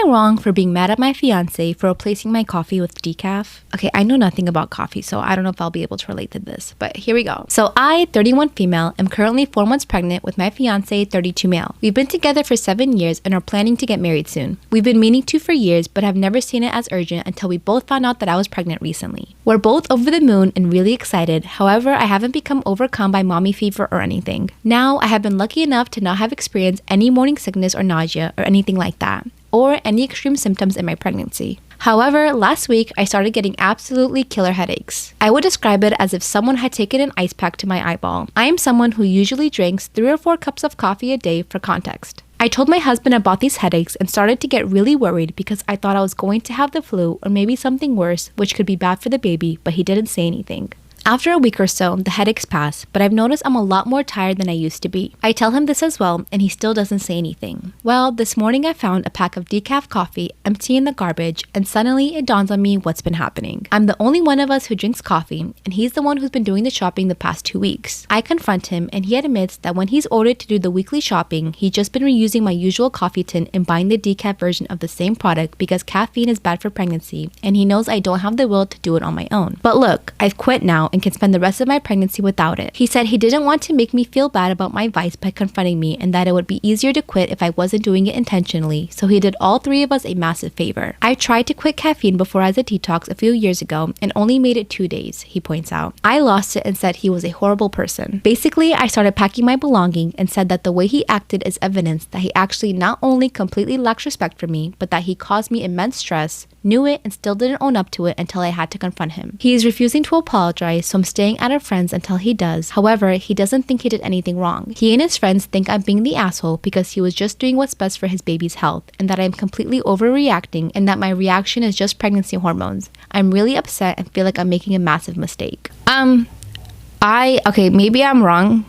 I wrong for being mad at my fiance for replacing my coffee with decaf? Okay, I know nothing about coffee, so I don't know if I'll be able to relate to this, but here we go. So I, 31 female, am currently 4 months pregnant with my fiance, 32 male. We've been together for 7 years and are planning to get married soon. We've been meaning to for years, but have never seen it as urgent until we both found out that I was pregnant recently. We're both over the moon and really excited. However, I haven't become overcome by mommy fever or anything. Now, I have been lucky enough to not have experienced any morning sickness or nausea or anything like that, or any extreme symptoms in my pregnancy. However, last week, I started getting absolutely killer headaches. I would describe it as if someone had taken an ice pack to my eyeball. I am someone who usually drinks 3 or 4 cups of coffee a day for context. I told my husband about these headaches and started to get really worried because I thought I was going to have the flu or maybe something worse, which could be bad for the baby, but he didn't say anything. After a week or so, the headaches pass, but I've noticed I'm a lot more tired than I used to be. I tell him this as well, and he still doesn't say anything. Well, this morning I found a pack of decaf coffee empty in the garbage, and suddenly it dawns on me what's been happening. I'm the only one of us who drinks coffee, and he's the one who's been doing the shopping the past 2 weeks. I confront him, and he admits that when he's ordered to do the weekly shopping, he's just been reusing my usual coffee tin and buying the decaf version of the same product because caffeine is bad for pregnancy, and he knows I don't have the will to do it on my own. But look, I've quit now and can spend the rest of my pregnancy without it. He said he didn't want to make me feel bad about my vice by confronting me and that it would be easier to quit if I wasn't doing it intentionally, so he did all 3 of us a massive favor. I tried to quit caffeine before as a detox a few years ago and only made it 2 days, he points out. I lost it and said he was a horrible person. Basically, I started packing my belongings and said that the way he acted is evidence that he actually not only completely lacks respect for me, but that he caused me immense stress, knew it, and still didn't own up to it until I had to confront him. He is refusing to apologize, so I'm staying at our friends until he does. However, he doesn't think he did anything wrong. He and his friends think I'm being the asshole because he was just doing what's best for his baby's health, and that I'm completely overreacting, and that my reaction is just pregnancy hormones. I'm really upset and feel like I'm making a massive mistake. Okay, maybe I'm wrong,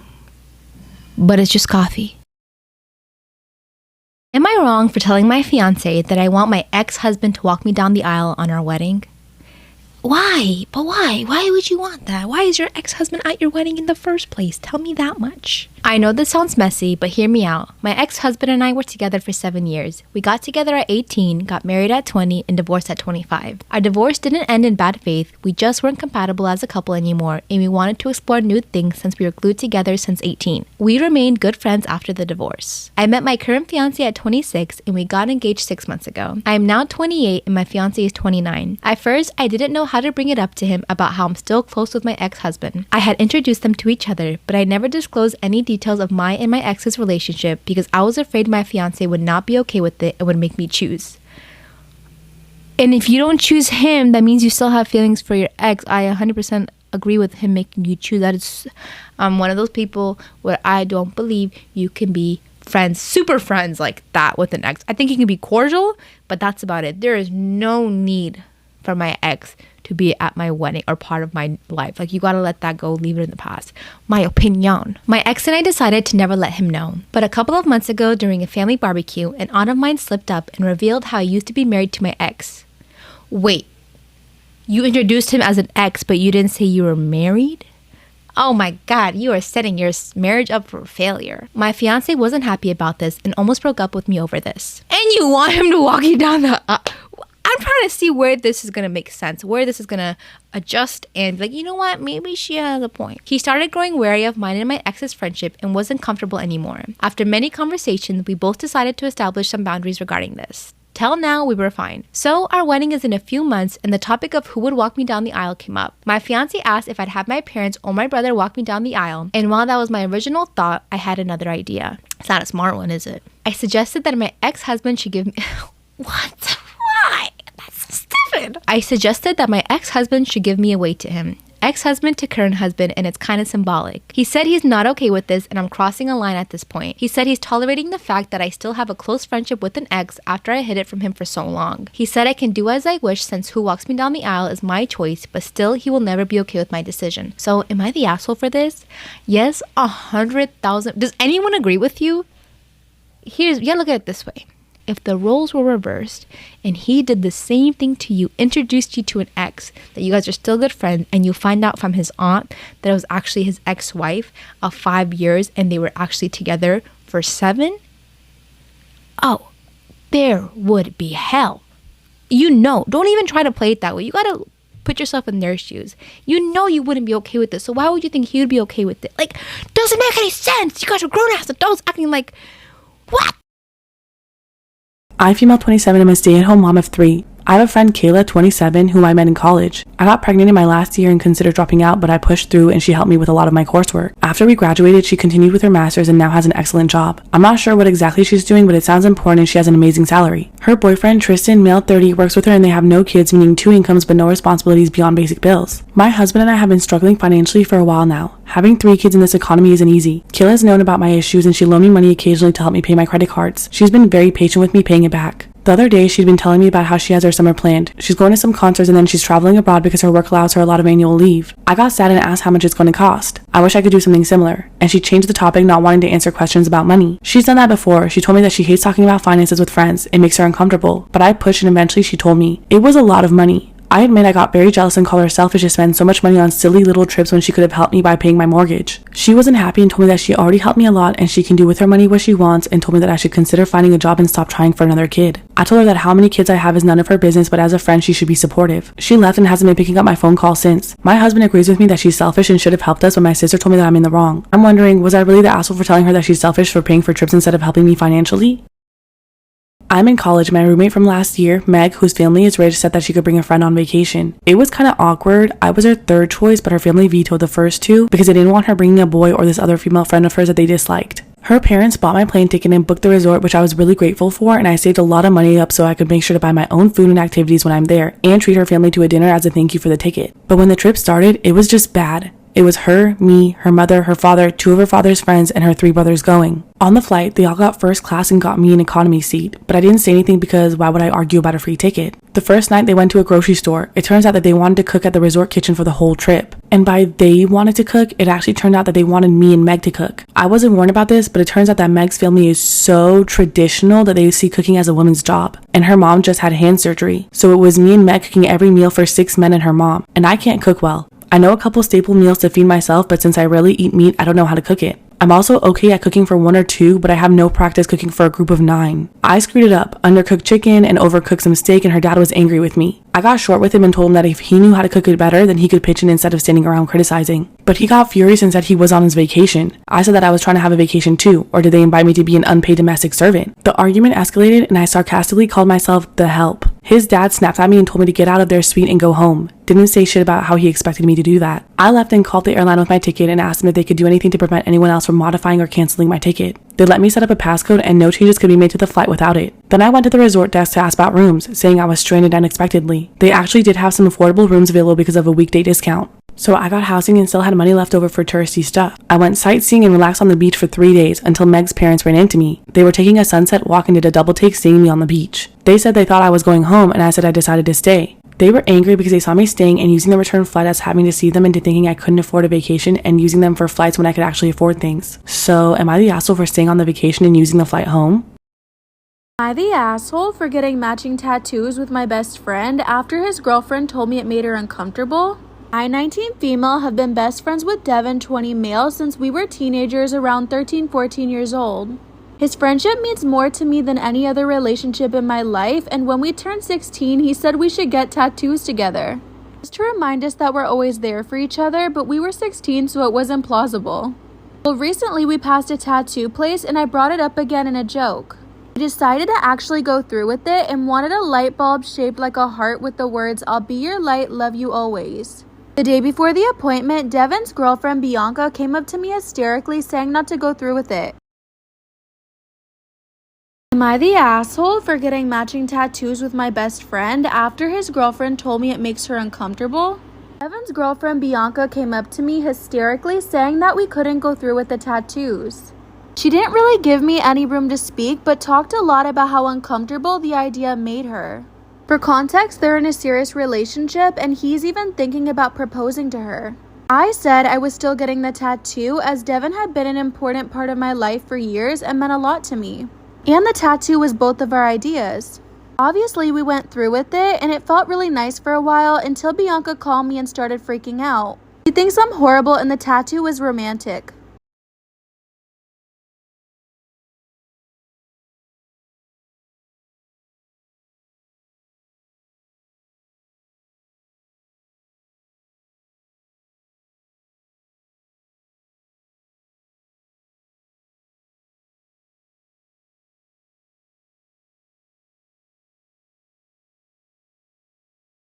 but it's just coffee. Am I wrong for telling my fiance that I want my ex-husband to walk me down the aisle on our wedding? Why? But why? Why would you want that? Why is your ex-husband at your wedding in the first place? Tell me that much. I know this sounds messy, but hear me out. My ex-husband and I were together for 7 years. We got together at 18, got married at 20, and divorced at 25. Our divorce didn't end in bad faith. We just weren't compatible as a couple anymore, and we wanted to explore new things since we were glued together since 18. We remained good friends after the divorce. I met my current fiance at 26, and we got engaged 6 months ago. I am now 28, and my fiance is 29. At first, I didn't know how to bring it up to him about how I'm still close with my ex-husband. I had introduced them to each other, but I never disclosed any details of my and my ex's relationship because I was afraid my fiance would not be okay with it and would make me choose. And if you don't choose him, that means you still have feelings for your ex. I 100% agree with him making you choose. That is one of those people where I don't believe you can be friends, super friends like that with an ex. I think you can be cordial, but that's about it. There is no need for my ex to be at my wedding or part of my life. Like, you gotta let that go, leave it in the past. My opinion. My ex and I decided to never let him know. But a couple of months ago during a family barbecue, an aunt of mine slipped up and revealed how I used to be married to my ex. Wait, you introduced him as an ex, but you didn't say you were married? Oh my God, you are setting your marriage up for failure. My fiance wasn't happy about this and almost broke up with me over this. And you want him to walk you down the I'm trying to see where this is going to make sense, where this is going to adjust and be like, you know what, maybe she has a point. He started growing wary of mine and my ex's friendship and wasn't comfortable anymore. After many conversations, we both decided to establish some boundaries regarding this. Till now, we were fine. So our wedding is in a few months and the topic of who would walk me down the aisle came up. My fiance asked if I'd have my parents or my brother walk me down the aisle, and while that was my original thought, I had another idea. It's not a smart one, is it? I suggested that my ex-husband should give me... What? Why? That's so stupid. I suggested that my ex-husband should give me away to him. Ex-husband to current husband, and it's kind of symbolic. He said he's not okay with this and I'm crossing a line at this point. He said he's tolerating the fact that I still have a close friendship with an ex after I hid it from him for so long. He said I can do as I wish since who walks me down the aisle is my choice, but still he will never be okay with my decision. So am I the asshole for this? Yes, 100,000. Does anyone agree with you? You gotta look at it this way. If the roles were reversed and he did the same thing to you, introduced you to an ex, that you guys are still good friends, and you find out from his aunt that it was actually his ex-wife of 5 years and they were actually together for 7? Oh, there would be hell. You know, don't even try to play it that way. You gotta put yourself in their shoes. You know you wouldn't be okay with it, so why would you think he would be okay with it? Like, doesn't make any sense. You guys are grown-ass adults acting like, what? I'm female 27. I'm a stay-at-home mom of 3. I have a friend, Kayla, 27, whom I met in college. I got pregnant in my last year and considered dropping out, but I pushed through and she helped me with a lot of my coursework. After we graduated, she continued with her master's and now has an excellent job. I'm not sure what exactly she's doing, but it sounds important and she has an amazing salary. Her boyfriend, Tristan, male 30, works with her and they have no kids, meaning 2 incomes but no responsibilities beyond basic bills. My husband and I have been struggling financially for a while now. Having 3 kids in this economy isn't easy. Kayla's known about my issues and she loaned me money occasionally to help me pay my credit cards. She's been very patient with me paying it back. The other day, she'd been telling me about how she has her summer planned. She's going to some concerts and then she's traveling abroad because her work allows her a lot of annual leave. I got sad and asked how much it's going to cost. I wish I could do something similar. And she changed the topic, not wanting to answer questions about money. She's done that before. She told me that she hates talking about finances with friends. It makes her uncomfortable. But I pushed and eventually she told me. It was a lot of money. I admit I got very jealous and called her selfish to spend so much money on silly little trips when she could have helped me by paying my mortgage. She wasn't happy and told me that she already helped me a lot and she can do with her money what she wants, and told me that I should consider finding a job and stop trying for another kid. I told her that how many kids I have is none of her business, but as a friend she should be supportive. She left and hasn't been picking up my phone call since. My husband agrees with me that she's selfish and should have helped us, but my sister told me that I'm in the wrong. I'm wondering, was I really the asshole for telling her that she's selfish for paying for trips instead of helping me financially? I'm in college. My roommate from last year, Meg, whose family is rich, said that she could bring a friend on vacation. It was kind of awkward. I was her third choice, but her family vetoed the first 2 because they didn't want her bringing a boy or this other female friend of hers that they disliked. Her parents bought my plane ticket and booked the resort, which I was really grateful for, and I saved a lot of money up so I could make sure to buy my own food and activities when I'm there and treat her family to a dinner as a thank you for the ticket. But when the trip started, it was just bad. It was her, me, her mother, her father, 2 of her father's friends, and her 3 brothers going. On the flight, they all got first class and got me an economy seat, but I didn't say anything because why would I argue about a free ticket? The first night they went to a grocery store. It turns out that they wanted to cook at the resort kitchen for the whole trip. And by they wanted to cook, it actually turned out that they wanted me and Meg to cook. I wasn't warned about this, but it turns out that Meg's family is so traditional that they see cooking as a woman's job. And her mom just had hand surgery. So it was me and Meg cooking every meal for 6 men and her mom. And I can't cook well. I know a couple staple meals to feed myself, but since I rarely eat meat, I don't know how to cook it. I'm also okay at cooking for 1 or 2, but I have no practice cooking for a group of 9. I screwed it up, undercooked chicken and overcooked some steak, and her dad was angry with me. I got short with him and told him that if he knew how to cook it better, then he could pitch in instead of standing around criticizing. But he got furious and said he was on his vacation. I said that I was trying to have a vacation too, or did they invite me to be an unpaid domestic servant? The argument escalated and I sarcastically called myself the help. His dad snapped at me and told me to get out of their suite and go home. Didn't say shit about how he expected me to do that. I left and called the airline with my ticket and asked them if they could do anything to prevent anyone else from modifying or canceling my ticket. They let me set up a passcode and no changes could be made to the flight without it. Then I went to the resort desk to ask about rooms, saying I was stranded unexpectedly. They actually did have some affordable rooms available because of a weekday discount. So I got housing and still had money left over for touristy stuff. I went sightseeing and relaxed on the beach for 3 days until Meg's parents ran into me. They were taking a sunset walk and did a double take seeing me on the beach. They said they thought I was going home and I said I decided to stay. They were angry because they saw me staying and using the return flight as having to see them into thinking I couldn't afford a vacation and using them for flights when I could actually afford things. So am I the asshole for staying on the vacation and using the flight home? Am I the asshole for getting matching tattoos with my best friend after his girlfriend told me it made her uncomfortable? I, 19 female, have been best friends with Devin, 20 male, since we were teenagers around 13-14 years old. His friendship means more to me than any other relationship in my life, and when we turned 16, he said we should get tattoos together. Just to remind us that we're always there for each other, but we were 16, so it wasn't plausible. Well, recently we passed a tattoo place and I brought it up again in a joke. We decided to actually go through with it and wanted a light bulb shaped like a heart with the words, "I'll be your light, love you always." The day before the appointment, Devin's girlfriend Bianca came up to me hysterically saying not to go through with it. Am I the asshole for getting matching tattoos with my best friend after his girlfriend told me it makes her uncomfortable? Devin's girlfriend Bianca came up to me hysterically saying that we couldn't go through with the tattoos. She didn't really give me any room to speak, but talked a lot about how uncomfortable the idea made her. For context, they're in a serious relationship and he's even thinking about proposing to her. I said I was still getting the tattoo as Devin had been an important part of my life for years and meant a lot to me. And the tattoo was both of our ideas. Obviously, we went through with it and it felt really nice for a while until Bianca called me and started freaking out. She thinks I'm horrible and the tattoo is romantic.